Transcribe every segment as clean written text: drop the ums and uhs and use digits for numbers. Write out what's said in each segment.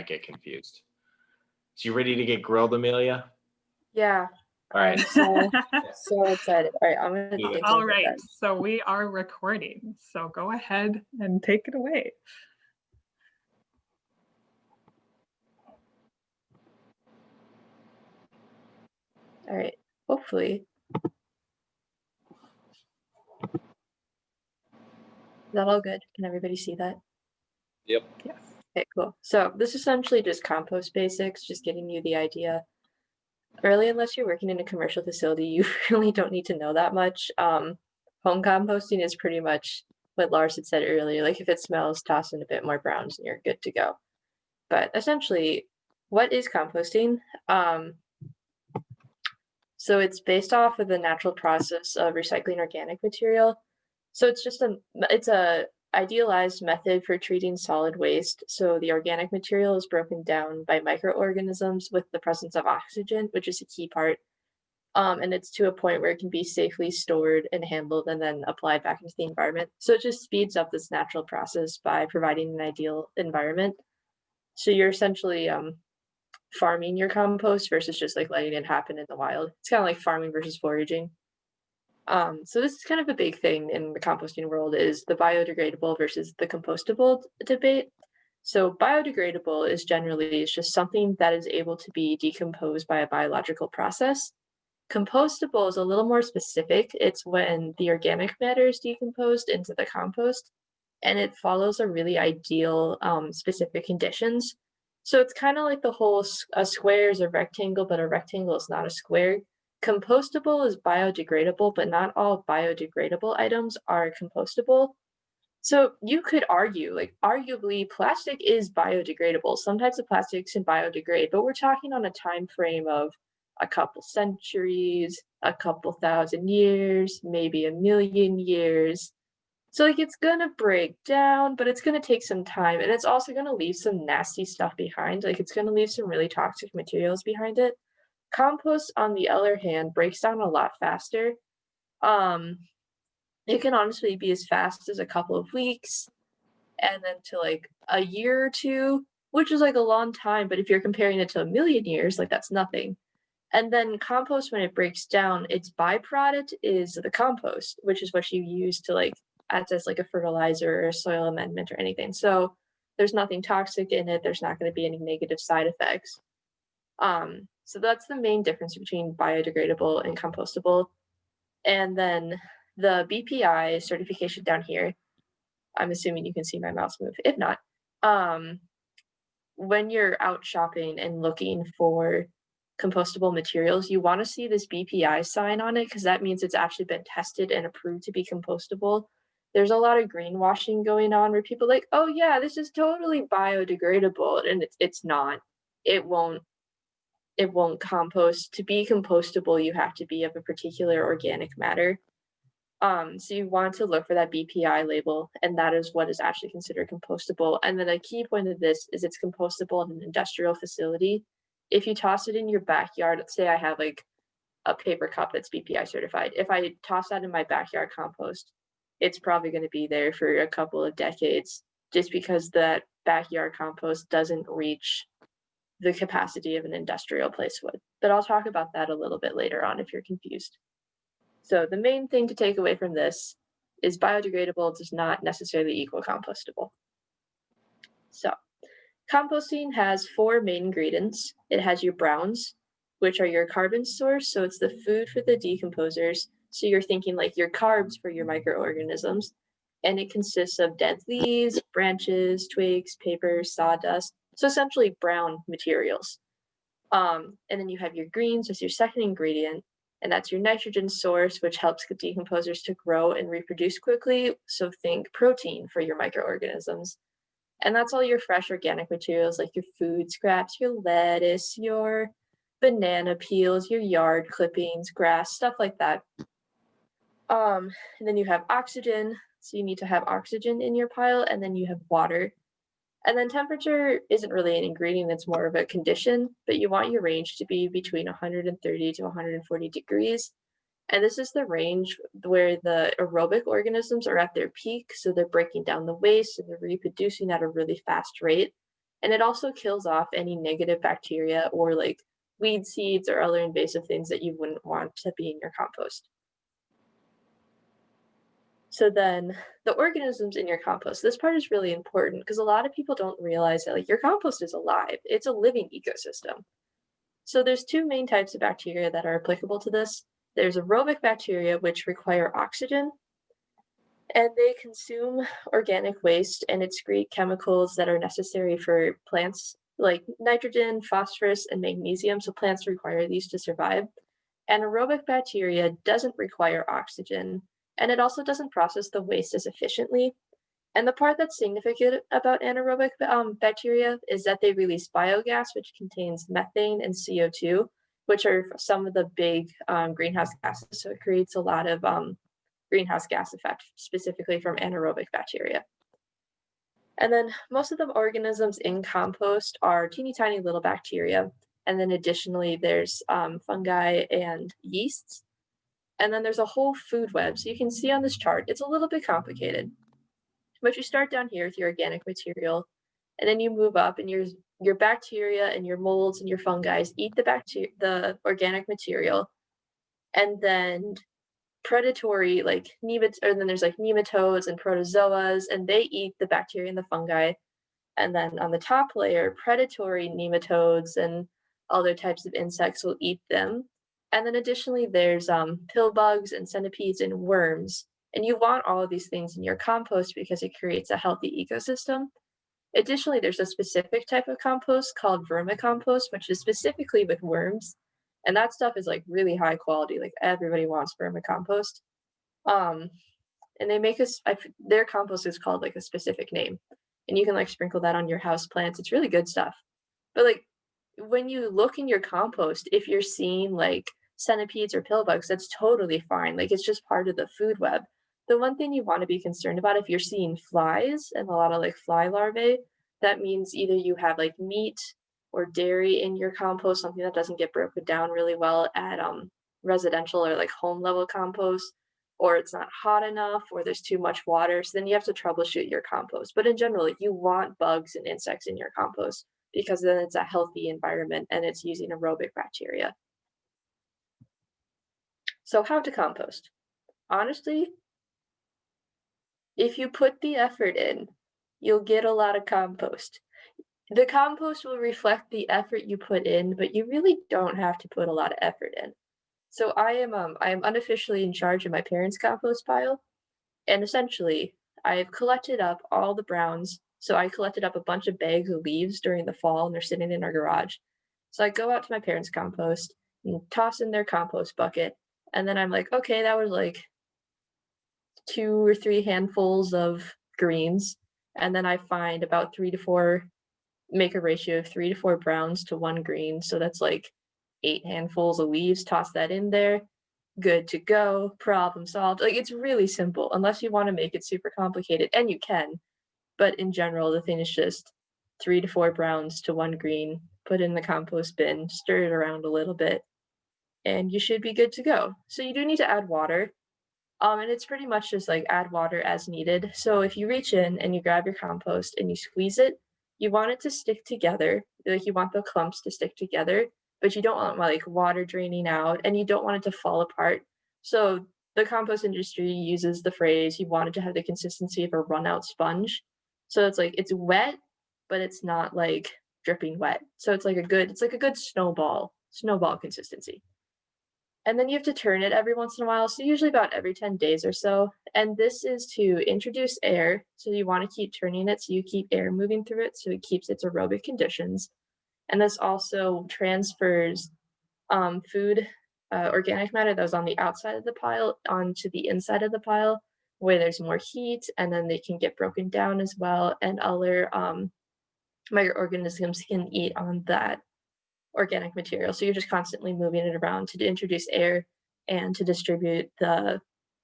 get confused. So you ready to get grilled, Amelia? Yeah. All right. So excited. All right, I'm gonna Yeah. take All right, so we are recording. So go ahead and take it away. All right, hopefully. Is that all good? Can everybody see that? Yep. Yes. Okay, cool. So this is essentially just compost basics, just getting you the idea. Really, unless you're working in a commercial facility, you really don't need to know that much. Home composting is pretty much what Lars had said earlier. Like if it smells, toss in a bit more browns and you're good to go. But essentially, what is composting? So it's based off of the natural process of recycling organic material. So it's a idealized method for treating solid waste. So the organic material is broken down by microorganisms with the presence of oxygen, which is a key part. And it's to a point where it can be safely stored and handled and then applied back into the environment. So it just speeds up this natural process by providing an ideal environment. So you're essentially farming your compost versus just like letting it happen in the wild. It's kind of like farming versus foraging. So this is kind of a big thing in the composting world is the biodegradable versus the compostable debate. So biodegradable is generally it's just something that is able to be decomposed by a biological process. Compostable is a little more specific. It's when the organic matter is decomposed into the compost, and it follows a really ideal specific conditions. So it's kind of like the whole a square is a rectangle, but a rectangle is not a square. Compostable is biodegradable, but not all biodegradable items are compostable. So you could argue, like arguably, plastic is biodegradable. Some types of plastics can biodegrade, but we're talking on a time frame of a couple centuries, a couple thousand years, maybe a million years. So like it's gonna break down, but it's gonna take some time, and it's also gonna leave some nasty stuff behind. Like it's gonna leave some really toxic materials behind it. Compost, on the other hand, breaks down a lot faster. Um, it can honestly be as fast as a couple of weeks, and then to like a year or two, which is like a long time. But if you're comparing it to a million years, like that's nothing. And then compost, when it breaks down, its byproduct is the compost, which is what you use to like act as like a fertilizer or a soil amendment or anything. So there's nothing toxic in it. There's not going to be any negative side effects. So that's the main difference between biodegradable and compostable. And then the BPI certification down here, I'm assuming you can see my mouse move. If not, when you're out shopping and looking for compostable materials, you want to see this BPI sign on it because that means it's actually been tested and approved to be compostable. There's a lot of greenwashing going on where people are like, oh yeah, this is totally biodegradable, and it's not. It won't compost. To be compostable, you have to be of a particular organic matter. So you want to look for that BPI label, and that is what is actually considered compostable. And then a key point of this is it's compostable in an industrial facility. If you toss it in your backyard, let's say I have like a paper cup that's BPI certified. If I toss that in my backyard compost, it's probably going to be there for a couple of decades just because that backyard compost doesn't reach the capacity of an industrial place would. But I'll talk about that a little bit later on if you're confused. So the main thing to take away from this is biodegradable does not necessarily equal compostable. So composting has 4 main ingredients. It has your browns, which are your carbon source. So it's the food for the decomposers. So you're thinking like your carbs for your microorganisms. And it consists of dead leaves, branches, twigs, paper, sawdust. So essentially brown materials. And then you have your greens as your second ingredient, and that's your nitrogen source, which helps decomposers to grow and reproduce quickly. So think protein for your microorganisms. And that's all your fresh organic materials like your food scraps, your lettuce, your banana peels, your yard clippings, grass, stuff like that. And then you have oxygen. So you need to have oxygen in your pile, and then you have water. And then temperature isn't really an ingredient, it's more of a condition, but you want your range to be between 130 to 140 degrees. And this is the range where the aerobic organisms are at their peak. So they're breaking down the waste and they're reproducing at a really fast rate. And it also kills off any negative bacteria or like weed seeds or other invasive things that you wouldn't want to be in your compost. So then the organisms in your compost, this part is really important because a lot of people don't realize that like your compost is alive. It's a living ecosystem. So there's two main types of bacteria that are applicable to this. There's aerobic bacteria, which require oxygen, and they consume organic waste and excrete chemicals that are necessary for plants, like nitrogen, phosphorus, and magnesium. So plants require these to survive. Anaerobic bacteria doesn't require oxygen, and it also doesn't process the waste as efficiently. And the part that's significant about anaerobic bacteria is that they release biogas, which contains methane and CO2, which are some of the big greenhouse gases. So it creates a lot of greenhouse gas effect, specifically from anaerobic bacteria. And then most of the organisms in compost are teeny tiny little bacteria. And then additionally, there's fungi and yeasts. And then there's a whole food web. So you can see on this chart, it's a little bit complicated. But you start down here with your organic material, and then you move up, and your bacteria and your molds and your fungi eat the organic material, and then predatory like then there's like nematodes and protozoas, and they eat the bacteria and the fungi. And then on the top layer, predatory nematodes and other types of insects will eat them. And then additionally, there's pill bugs and centipedes and worms. And you want all of these things in your compost because it creates a healthy ecosystem. Additionally, there's a specific type of compost called vermicompost, which is specifically with worms. And that stuff is like really high quality. Like everybody wants vermicompost. And they make their compost is called like a specific name. And you can like sprinkle that on your house plants. It's really good stuff. But like when you look in your compost, if you're seeing like centipedes or pill bugs, that's totally fine. Like it's just part of the food web. The one thing you want to be concerned about, if you're seeing flies and a lot of like fly larvae, that means either you have like meat or dairy in your compost, something that doesn't get broken down really well at residential or like home level compost, or it's not hot enough, or there's too much water. So then you have to troubleshoot your compost. But in general, you want bugs and insects in your compost because then it's a healthy environment and it's using aerobic bacteria. So how to compost? Honestly, if you put the effort in, you'll get a lot of compost. The compost will reflect the effort you put in, but you really don't have to put a lot of effort in. So I am unofficially in charge of my parents' compost pile, and essentially I've collected up all the browns. So I collected up a bunch of bags of leaves during the fall, and they're sitting in our garage. So I go out to my parents' compost and toss in their compost bucket, and then I'm like, okay, that was like 2 or 3 handfuls of greens, and then I find about 3 to 4, make a ratio of 3 to 4 browns to 1 green, so that's like 8 handfuls of leaves, toss that in there, good to go, problem solved. Like, it's really simple, unless you wanna make it super complicated, and you can, but in general, the thing is just 3 to 4 browns to 1 green, put in the compost bin, stir it around a little bit, and you should be good to go. So you do need to add water, and it's pretty much just like add water as needed. So if you reach in and you grab your compost and you squeeze it, you want it to stick together. Like you want the clumps to stick together, but you don't want like water draining out and you don't want it to fall apart. So the compost industry uses the phrase you want it to have the consistency of a run out sponge. So it's like it's wet, but it's not like dripping wet. So it's like a good snowball consistency. And then you have to turn it every once in a while, so usually about every 10 days or so. And this is to introduce air. So you want to keep turning it so you keep air moving through it so it keeps its aerobic conditions. And this also transfers food, organic matter that was on the outside of the pile onto the inside of the pile where there's more heat, and then they can get broken down as well. And other microorganisms can eat on that organic material. So you're just constantly moving it around to introduce air and to distribute the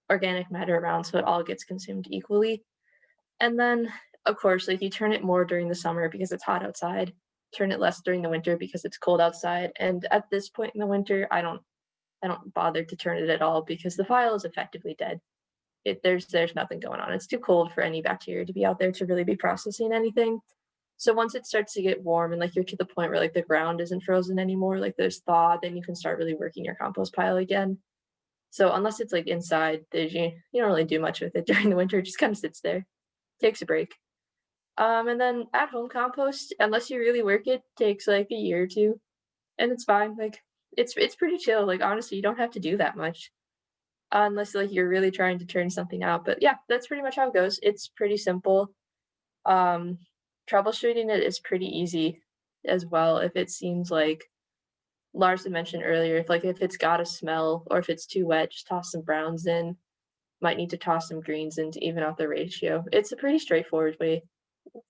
organic matter around so it all gets consumed equally. And then, of course, like you turn it more during the summer because it's hot outside, turn it less during the winter because it's cold outside. And at this point in the winter, I don't bother to turn it at all because the file is effectively dead. There's nothing going on. It's too cold for any bacteria to be out there to really be processing anything. So once it starts to get warm and like you're to the point where like the ground isn't frozen anymore, like there's thaw, then you can start really working your compost pile again. So unless it's like inside, you don't really do much with it during the winter. It just kind of sits there, takes a break. And then at home compost, unless you really work it, takes like a year or two, and it's fine. Like it's pretty chill. Like honestly, you don't have to do that much unless like you're really trying to turn something out. But yeah, that's pretty much how it goes. It's pretty simple. Um, Troubleshooting it is pretty easy as well. If it seems like Lars had mentioned earlier, if it's got a smell or if it's too wet, just toss some browns in. Might need to toss some greens in to even out the ratio. It's a pretty straightforward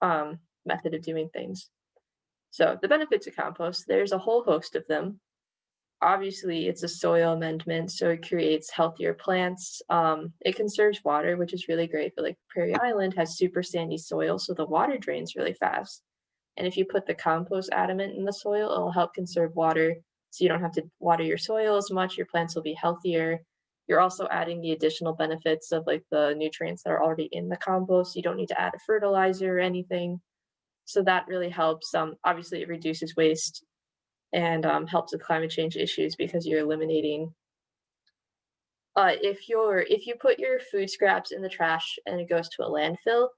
method of doing things. So the benefits of compost, there's a whole host of them. Obviously, it's a soil amendment, so it creates healthier plants. It conserves water, which is really great. But like Prairie Island has super sandy soil, so the water drains really fast. And if you put the compost adamant in the soil, it'll help conserve water, so you don't have to water your soil as much. Your plants will be healthier. You're also adding the additional benefits of like the nutrients that are already in the compost. You don't need to add a fertilizer or anything. So that really helps. Obviously, it reduces waste and helps with climate change issues because you're eliminating. If you put your food scraps in the trash and it goes to a landfill,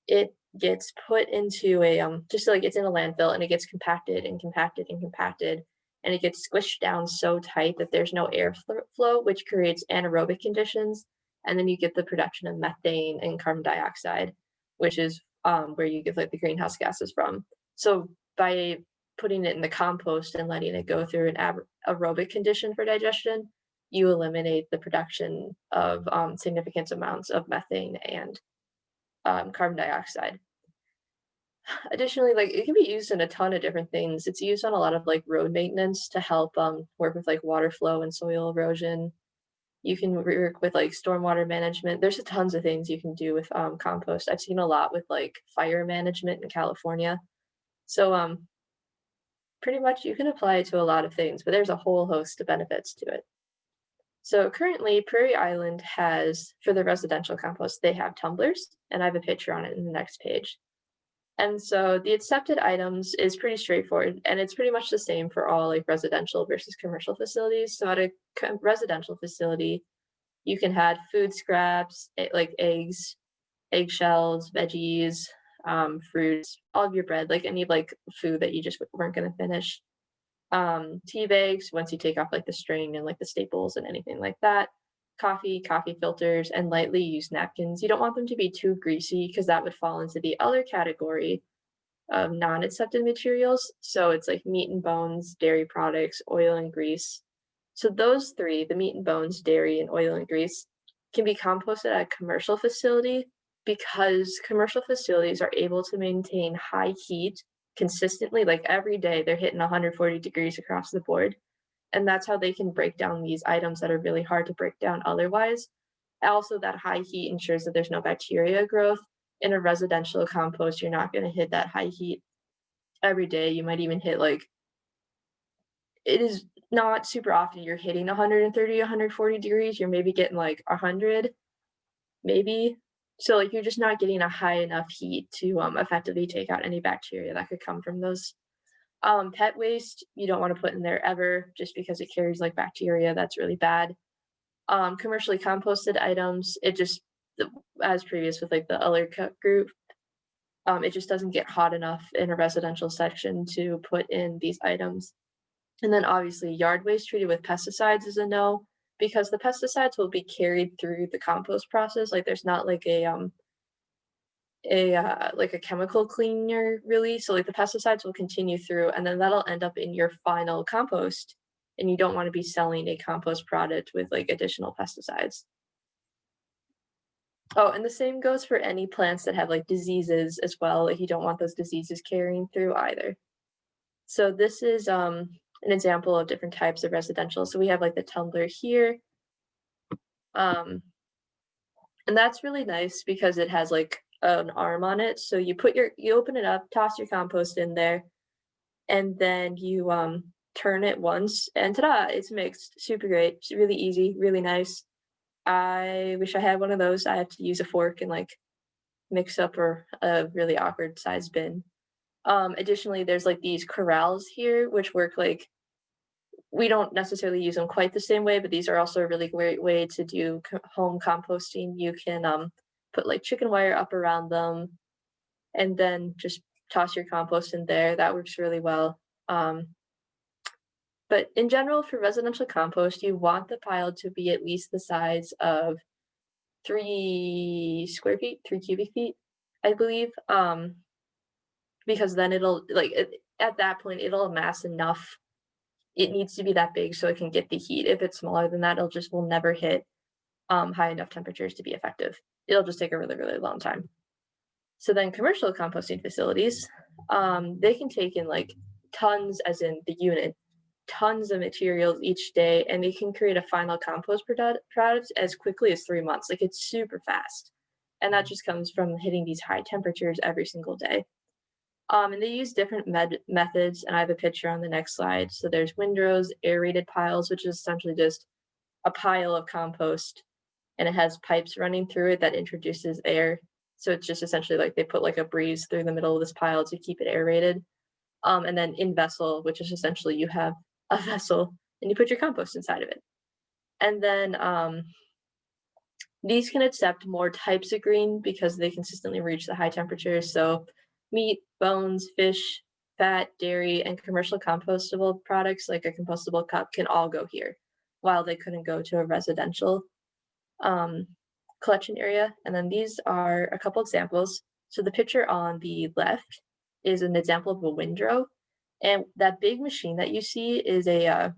it gets put into a just like it's in a landfill and it gets compacted and compacted and compacted and it gets squished down so tight that there's no airflow, which creates anaerobic conditions, and then you get the production of methane and carbon dioxide, which is where you get like the greenhouse gases from. So by putting it in the compost and letting it go through an aerobic condition for digestion, you eliminate the production of significant amounts of methane and carbon dioxide. Additionally, like it can be used in a ton of different things. It's used on a lot of like road maintenance to help work with like water flow and soil erosion. You can work with like stormwater management. There's tons of things you can do with compost. I've seen a lot with like fire management in California. So pretty much you can apply it to a lot of things, but there's a whole host of benefits to it. So currently, Prairie Island has, for the residential compost, they have tumblers, and I have a picture on it in the next page. And so the accepted items is pretty straightforward, and it's pretty much the same for all like residential versus commercial facilities. So at a residential facility, you can add food scraps, like eggs, eggshells, veggies, fruits, all of your bread, like any like food that you just weren't going to finish. Tea bags, once you take off like the string and like the staples and anything like that. Coffee filters, and lightly used napkins. You don't want them to be too greasy because that would fall into the other category of non-accepted materials. So it's like meat and bones, dairy products, oil and grease. So those three, the meat and bones, dairy, and oil and grease, can be composted at a commercial facility because commercial facilities are able to maintain high heat consistently, like every day they're hitting 140 degrees across the board. And that's how they can break down these items that are really hard to break down otherwise. Also, that high heat ensures that there's no bacteria growth. In a residential compost, you're not going to hit that high heat every day. You might even hit like, it is not super often you're hitting 130, 140 degrees. You're maybe getting like 100, maybe. So like you're just not getting a high enough heat to effectively take out any bacteria that could come from those. Pet waste, you don't want to put in there ever just because it carries like bacteria. That's really bad. Commercially composted items, as previous with like the other group, it just doesn't get hot enough in a residential section to put in these items. And then obviously yard waste treated with pesticides is a no, because the pesticides will be carried through the compost process. Like there's not like a chemical cleaner really, so like the pesticides will continue through and then that'll end up in your final compost, and you don't want to be selling a compost product with like additional pesticides. Oh, and the same goes for any plants that have like diseases as well. Like you don't want those diseases carrying through either. So this is an example of different types of residential. So we have like the tumbler here, and that's really nice because it has like an arm on it. So you open it up, toss your compost in there, and then you turn it once, and ta-da, it's mixed. Super great. It's really easy, really nice. I wish I had one of those. I have to use a fork and like mix up or a really awkward size bin. Additionally, there's like these corrals here, which work like we don't necessarily use them quite the same way, but these are also a really great way to do home composting. You can put like chicken wire up around them and then just toss your compost in there. That works really well. But in general, for residential compost, you want the pile to be at least the size of 3 square feet, 3 cubic feet, I believe. Because then it'll like at that point it'll amass enough. It needs to be that big so it can get the heat. If it's smaller than that, will never hit high enough temperatures to be effective. It'll just take a really, really long time. So then commercial composting facilities, they can take in like tons, as in the unit, tons of materials each day, and they can create a final compost product as quickly as 3 months. Like it's super fast. And that just comes from hitting these high temperatures every single day. And they use different methods, and I have a picture on the next slide. So there's windrows, aerated piles, which is essentially just a pile of compost, and it has pipes running through it that introduces air. So it's just essentially like they put like a breeze through the middle of this pile to keep it aerated. And then in vessel, which is essentially you have a vessel and you put your compost inside of it. And then these can accept more types of green because they consistently reach the high temperatures. So meat, bones, fish, fat, dairy, and commercial compostable products like a compostable cup can all go here, while they couldn't go to a residential collection area. And then these are a couple examples. So the picture on the left is an example of a windrow. And that big machine that you see is I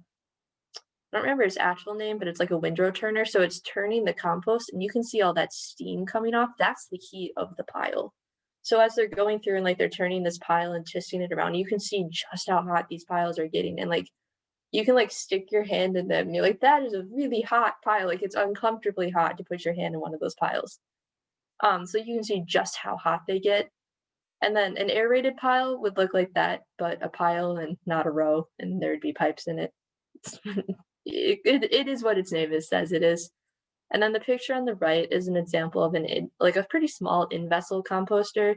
don't remember its actual name, but it's like a windrow turner. So it's turning the compost and you can see all that steam coming off. That's the heat of the pile. So as they're going through and like they're turning this pile and twisting it around, you can see just how hot these piles are getting. And like you can like stick your hand in them and you're like, that is a really hot pile. Like it's uncomfortably hot to put your hand in one of those piles. So you can see just how hot they get. And then an aerated pile would look like that, but a pile and not a row, and there'd be pipes in it. It is what its name says it is. And then the picture on the right is an example of like a pretty small in-vessel composter.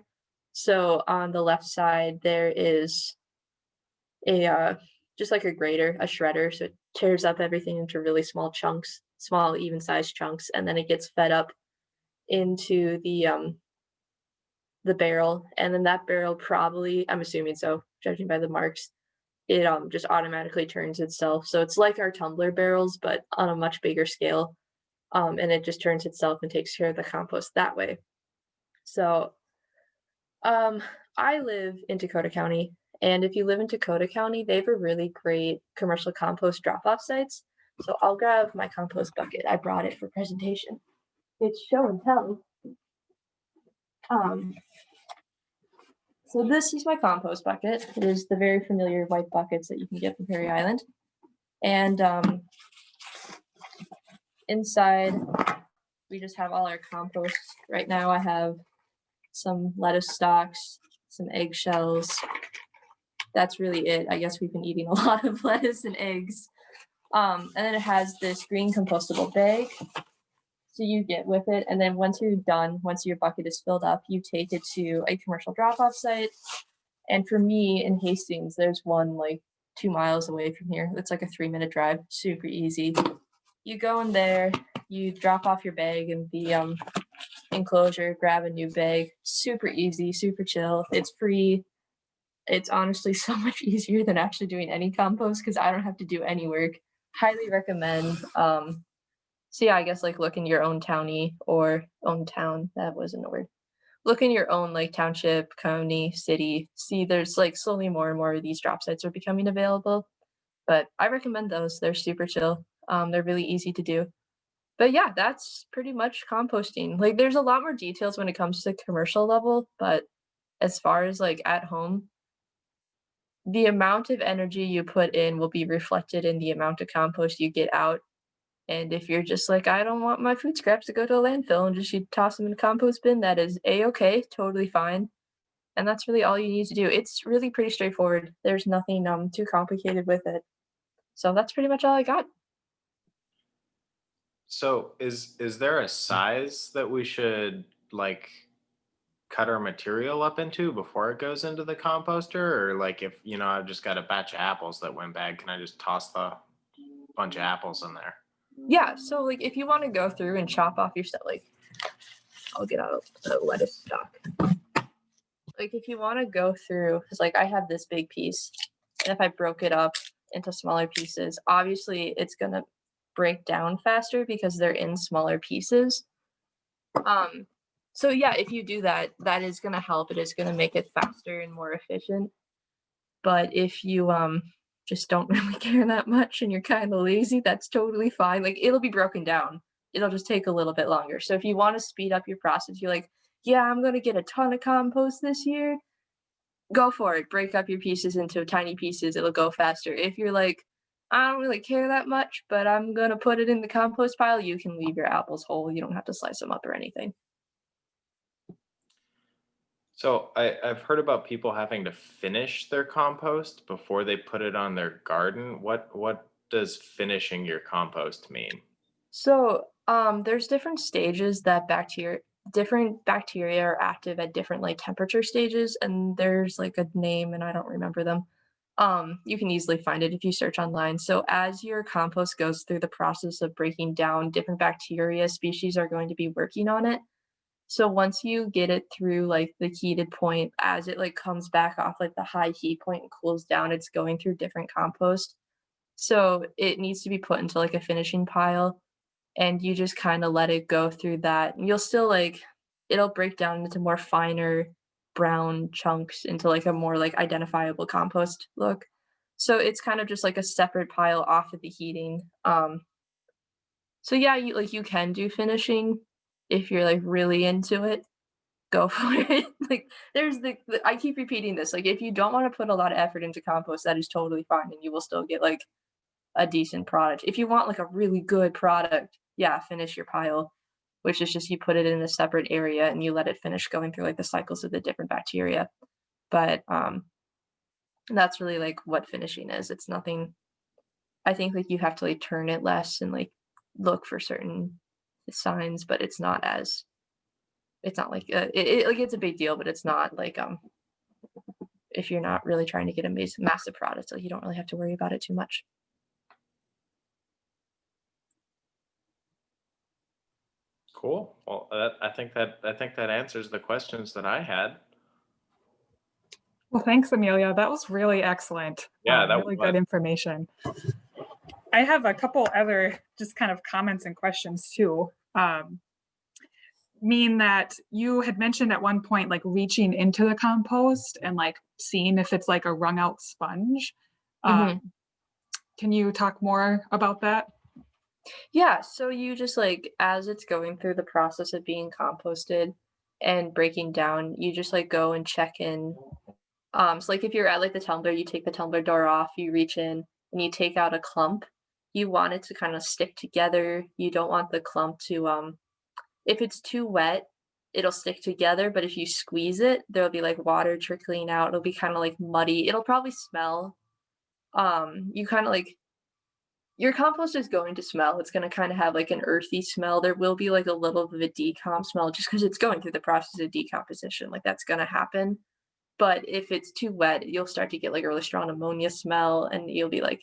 So on the left side, there is a just like a grater, a shredder. So it tears up everything into really small chunks, small even-sized chunks, and then it gets fed up into the barrel. And then that barrel probably, I'm assuming so, judging by the marks, it just automatically turns itself. So it's like our tumbler barrels, but on a much bigger scale. And it just turns itself and takes care of the compost that way. So I live in Dakota County, and if you live in Dakota County, they have a really great commercial compost drop-off sites. So I'll grab my compost bucket. I brought it for presentation. It's show and tell. So this is my compost bucket. It is the very familiar white buckets that you can get from Prairie Island. And inside, we just have all our compost. Right now I have some lettuce stalks, some eggshells. That's really it. I guess we've been eating a lot of lettuce and eggs. And then it has this green compostable bag. So you get with it, and then once you're done, once your bucket is filled up, you take it to a commercial drop-off site. And for me in Hastings, there's one like 2 miles away from here. It's like a 3-minute drive, super easy. You go in there, you drop off your bag in the enclosure, grab a new bag. Super easy, super chill. It's free. It's honestly so much easier than actually doing any compost because I don't have to do any work. Highly recommend. So yeah, I guess like look in your own townie or own town. That wasn't a word. Look in your own like township, county, city. See, there's like slowly more and more of these drop sites are becoming available. But I recommend those. They're super chill. They're really easy to do. But yeah, that's pretty much composting. Like there's a lot more details when it comes to commercial level, but as far as like at home, the amount of energy you put in will be reflected in the amount of compost you get out. And if you're just like, I don't want my food scraps to go to a landfill and just you toss them in a compost bin, that is a-okay, totally fine. And that's really all you need to do. It's really pretty straightforward. There's nothing too complicated with it. So that's pretty much all I got. So is there a size that we should like cut our material up into before it goes into the composter? Or like if, I've just got a batch of apples that went bad, can I just toss the bunch of apples in there? Yeah, so like if you want to go through and chop off your stuff, like I'll get out a lettuce stalk. Like if you want to go through, because like I have this big piece, and if I broke it up into smaller pieces, obviously it's gonna break down faster because they're in smaller pieces. So yeah, if you do that, that is gonna help. It is gonna make it faster and more efficient. But if you just don't really care that much and you're kind of lazy, that's totally fine. Like it'll be broken down. It'll just take a little bit longer. So if you want to speed up your process, you're like, yeah, I'm gonna get a ton of compost this year. Go for it. Break up your pieces into tiny pieces. It'll go faster. If you're like, I don't really care that much, but I'm gonna put it in the compost pile, you can leave your apples whole. You don't have to slice them up or anything. So I've heard about people having to finish their compost before they put it on their garden. What does finishing your compost mean? So there's different stages that different bacteria are active at different like temperature stages, and there's like a name and I don't remember them. You can easily find it if you search online. So as your compost goes through the process of breaking down, different bacteria species are going to be working on it. So once you get it through like the heated point, as it like comes back off like the high heat point and cools down, it's going through different compost. So it needs to be put into like a finishing pile, and you just kind of let it go through that. And you'll still like it'll break down into more finer brown chunks into like a more like identifiable compost look. So it's kind of just like a separate pile off of the heating. So yeah, you can do finishing if you're like really into it. Go for it. Like there's I keep repeating this. Like if you don't want to put a lot of effort into compost, that is totally fine and you will still get like a decent product. If you want like a really good product, yeah, finish your pile, which is just you put it in a separate area and you let it finish going through like the cycles of the different bacteria. But that's really like what finishing is. It's nothing. I think like you have to like turn it less and like look for certain signs, but it's not like like it's a big deal, but it's not like if you're not really trying to get a massive product, like you don't really have to worry about it too much. Cool. Well, I think that answers the questions that I had. Well, thanks, Amelia. That was really excellent. Yeah, that really was. good information. I have a couple other just kind of comments and questions too. Mean that you had mentioned at one point like reaching into the compost and like seeing if it's like a wrung out sponge. Can you talk more about that? Yeah, so you just like as it's going through the process of being composted and breaking down, you just like go and check in. So like if you're at like the tumbler, you take the tumbler door off, you reach in and you take out a clump. You want it to kind of stick together. You don't want the clump to if it's too wet, it'll stick together, but if you squeeze it, there'll be like water trickling out. It'll be kind of like muddy. It'll probably smell. You kind of like your compost is going to smell. It's going to kind of have like an earthy smell. There will be like a little bit of a decomp smell just because it's going through the process of decomposition. Like that's going to happen. But if it's too wet, you'll start to get like a really strong ammonia smell and you'll be like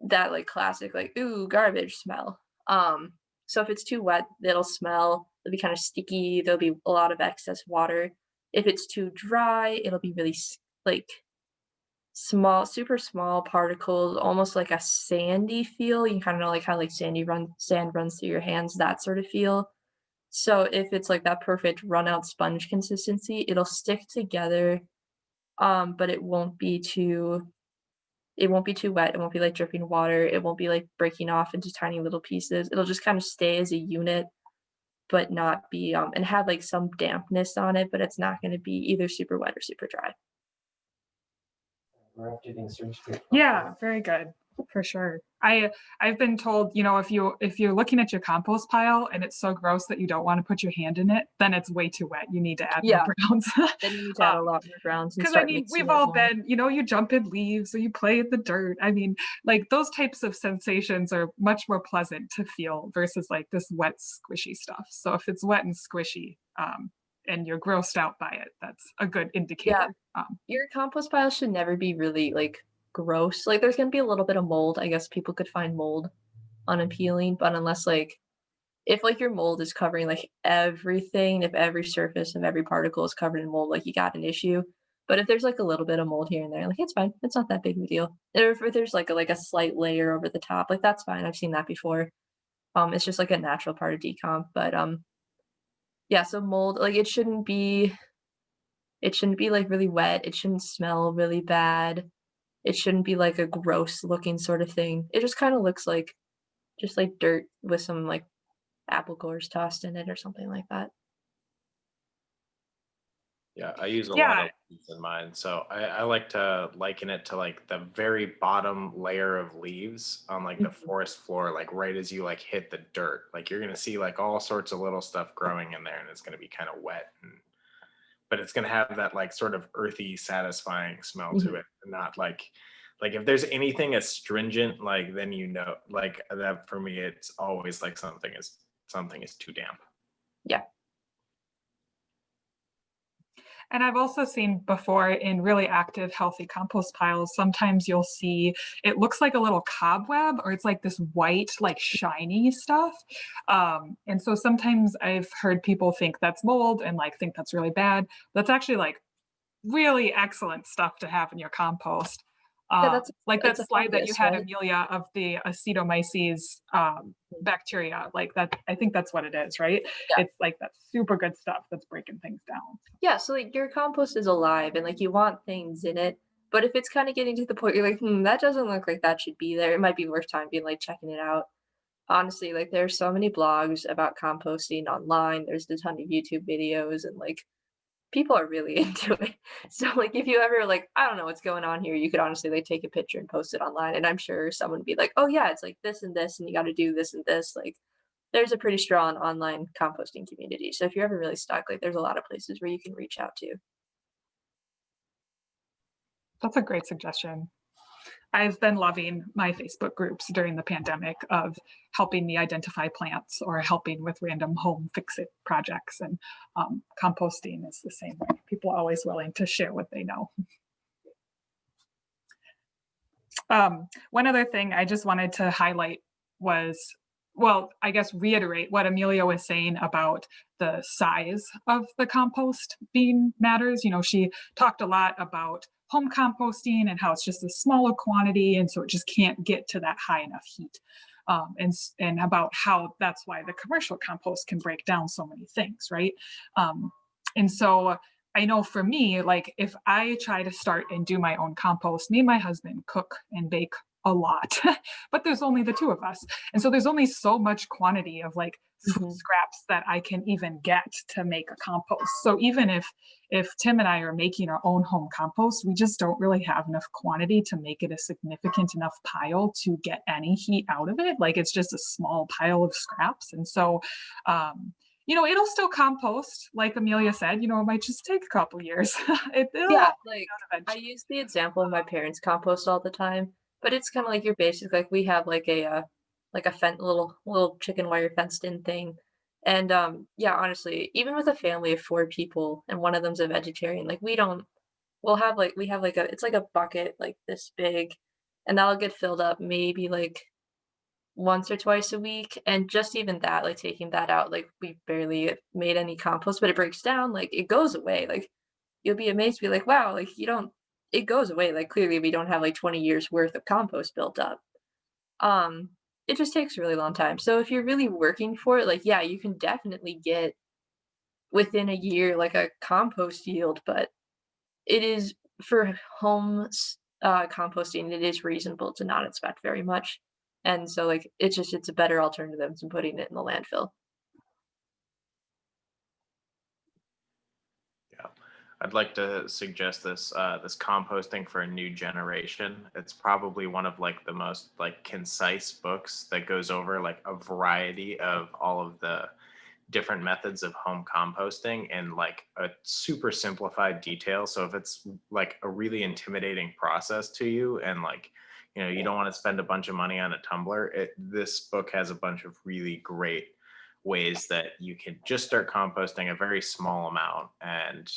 that like classic like ooh garbage smell. So if it's too wet, it'll smell. It'll be kind of sticky. There'll be a lot of excess water. If it's too dry, it'll be really like small, super small particles, almost like a sandy feel. You kind of know like how like sand runs through your hands, that sort of feel. So if it's like that perfect run out sponge consistency, it'll stick together, but it won't be too wet. It won't be like dripping water. It won't be like breaking off into tiny little pieces. It'll just kind of stay as a unit, but not be and have like some dampness on it, but it's not going to be either super wet or super dry. Yeah, very good. For sure. I've been told, if you're looking at your compost pile and it's so gross that you don't want to put your hand in it, then it's way too wet. You need to add more browns. Then you need to add a lot more browns. Because we've all been, you jump in leaves or you play in the dirt. I mean, like those types of sensations are much more pleasant to feel versus like this wet, squishy stuff. So if it's wet and squishy, and you're grossed out by it, that's a good Yeah, indicator. your compost pile should never be really, like, gross. Like, there's gonna be a little bit of mold. I guess people could find mold unappealing, but unless, like, if, like, your mold is covering, like, everything, if every surface of every particle is covered in mold, like, you got an issue. But if there's, like, a little bit of mold here and there, like, it's fine. It's not that big of a deal. Or if there's, like a slight layer over the top, like, that's fine. I've seen that before. It's just, like, a natural part of decomp, but, yeah, so mold, like, it shouldn't be, like, really wet. It shouldn't smell really bad. It shouldn't be, like, a gross looking sort of thing. It just kinda looks like just, like, dirt with some, like, apple cores tossed in it or something like that. Yeah, I use a lot Yeah. of leaves in mine. So I like to liken it to like the very bottom layer of leaves on like the Mhm. forest floor, like right as you like hit the dirt. Like you're gonna see like all sorts of little stuff growing in there and it's gonna be kind of wet and but it's gonna have that like sort of earthy, satisfying smell to Mhm. it. And not like if there's anything astringent, like then like that for me, it's always like something is too damp. Yeah. And I've also seen before in really active, healthy compost piles, sometimes you'll see it looks like a little cobweb or it's like this white, like shiny stuff. And so sometimes I've heard people think that's mold and like think that's really bad. That's actually like really excellent stuff to have in your compost. Yeah, that's Like that it's a slide that you fungus, had, right? Amelia, of the Acetinomyces bacteria, like that, I think that's what it is, right? Yeah. It's like that super good stuff that's breaking things down. Yeah, so, like, your compost is alive and, like, you want things in it, but if it's kinda getting to the point you're like, "Hmm, that doesn't look like that should be there," it might be worth time being, like, checking it out. Honestly, like, there's so many blogs about composting online, there's a ton of YouTube videos, and, like, people are really into it. So, like, if you ever, like, I don't know what's going on here, you could honestly, like, take a picture and post it online, and I'm sure someone would be like, "Oh, yeah, it's like this, and you gotta do this and this," like, there's a pretty strong online composting community, so if you're ever really stuck, like, there's a lot of places where you can reach out to. That's a great suggestion. I've been loving my Facebook groups during the pandemic of helping me identify plants or helping with random home fix it projects. And composting is the same way. People are always willing to share what they know. One other thing I just wanted to highlight was, well, I guess reiterate what Amelia was saying about the size of the compost being matters. You know, she talked a lot about home composting and how it's just a smaller quantity, and so it just can't get to that high enough heat. And about how that's why the commercial compost can break down so many things, right? And so I know for me, like if I try to start and do my own compost, me and my husband cook and bake a lot, but there's only the two of us. And so there's only so much quantity of like food Mhm. scraps that I can even get to make a compost. So even if Tim and I are making our own home compost, we just don't really have enough quantity to make it a significant enough pile to get any heat out of it. Like it's just a small pile of scraps. And so it'll still compost, like Amelia said. It might just take a couple years. It'll Yeah, all like, break down I eventually. use the example of my parents' compost all the time, but it's kinda like you're basic like, we have, like a little chicken wire fenced-in thing, and, yeah, honestly, even with a family of 4 people and one of them's a vegetarian, like, we have, like, it's like a bucket, like, this big, and that'll get filled up maybe, like, once or twice a week, and just even that, like, taking that out, like, we barely made any compost, but it breaks down, like, it goes away, like, you'll be amazed, be like, "Wow," like, you don't it goes away, like, clearly, we don't have, like, 20 years worth of compost built up. Um, it just takes a really long time, so if you're really working for it, like, yeah, you can definitely get within a year, like, a compost yield, but it is for composting, it is reasonable to not expect very much, and so, like, it's a better alternative than putting it in the landfill. Yeah. I'd like to suggest this composting for a new generation. It's probably one of like the most like concise books that goes over like a variety of all of the different methods of home composting in like a super simplified detail. So if it's like a really intimidating process to you and like you don't want to spend a bunch of money on a tumbler, this book has a bunch of really great ways that you can just start composting a very small amount and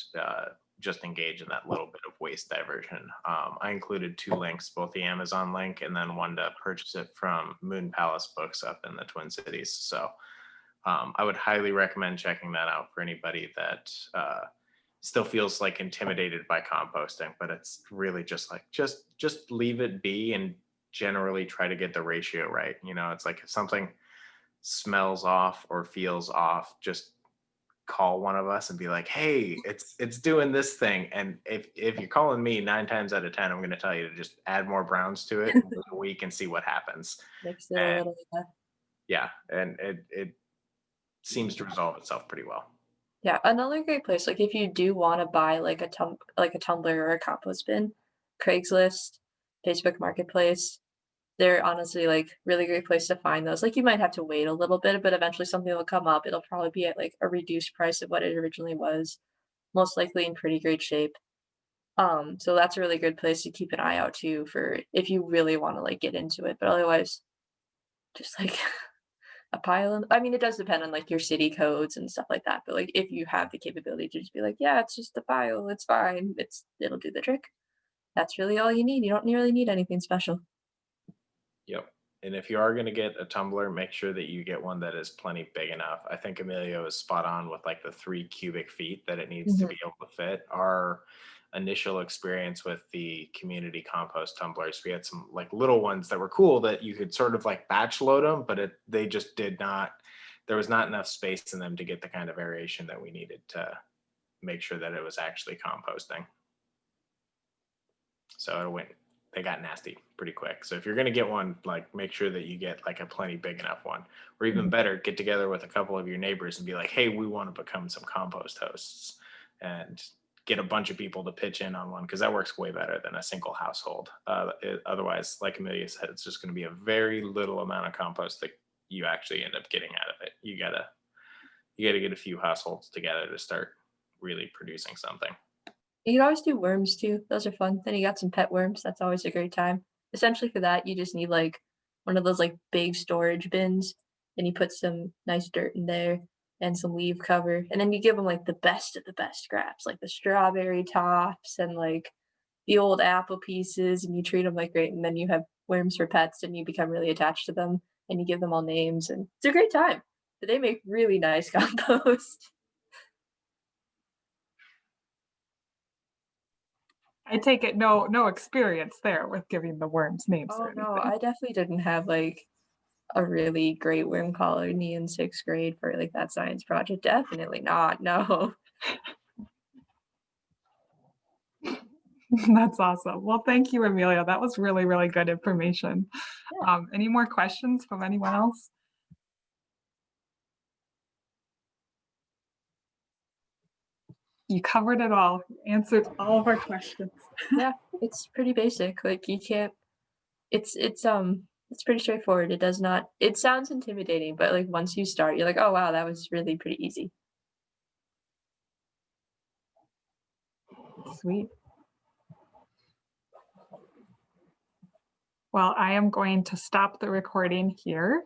just engage in that little bit of waste diversion. I included 2 links, both the Amazon link and then one to purchase it from Moon Palace Books up in the Twin Cities. So I would highly recommend checking that out for anybody that still feels like intimidated by composting, but it's really just like, just leave it be and generally try to get the ratio right. You know, it's like if something smells off or feels off, just call one of us and be like, hey, it's doing this thing. And if you're calling me, 9 times out of 10, I'm going to tell you to just add more browns to it wait a week and see what happens. Mix it a little. Yeah, and it seems to resolve itself pretty well. Yeah, another great place, like if you do want to buy like a tumbler or a compost bin, Craigslist, Facebook Marketplace, they're honestly like really great place to find those. Like you might have to wait a little bit, but eventually something will come up. It'll probably be at like a reduced price of what it originally was, most likely in pretty great shape. So that's a really good place to keep an eye out too for if you really want to like get into it. But otherwise, just like a pile of, I mean, it does depend on like your city codes and stuff like that. But like if you have the capability to just be like, yeah, it's just a pile, it's fine. It'll do the trick. That's really all you need. You don't really need anything special. Yep. And if you are going to get a tumbler, make sure that you get one that is plenty big enough. I think Amelia is spot on with like the 3 cubic feet that it needs to be able to fit. Our initial experience with the community compost tumblers, we had some like little ones that were cool that you could sort of like batch load them, but they just did not, there was not enough space in them to get the kind of aeration that we needed to make sure that it was actually composting. So it went, they got nasty pretty quick. So if you're going to get one, like make sure that you get like a plenty big enough one, or even better, get together with a couple of your neighbors and be like, hey, we want to become some compost hosts, and get a bunch of people to pitch in on one, because that works way better than a single household. Otherwise, like Amelia said, it's just going to be a very little amount of compost that you actually end up getting out of it. You gotta get a few households together to start really producing something. You can always do worms too. Those are fun. Then you got some pet worms. That's always a great time. Essentially for that, you just need like one of those like big storage bins, and you put some nice dirt in there and some leaf cover, and then you give them like the best of the best scraps, like the strawberry tops and like the old apple pieces, and you treat them like great. And then you have worms for pets, and you become really attached to them, and you give them all names, and it's a great time. But they make really nice compost. I take it no experience there with giving the worms names Oh or no, anything. I definitely didn't have like a really great worm colony in 6th grade for like that science project. Definitely not. No. That's awesome. Well, thank you, Amelia. That was really, really good information. Yeah. Any more questions from anyone else? You covered it all, answered all of our questions. Yeah, it's pretty basic. Like you can't it's pretty straightforward. It does not it sounds intimidating, but like once you start, you're like, "Oh wow, that was really pretty easy." Sweet. Well, I am going to stop the recording here.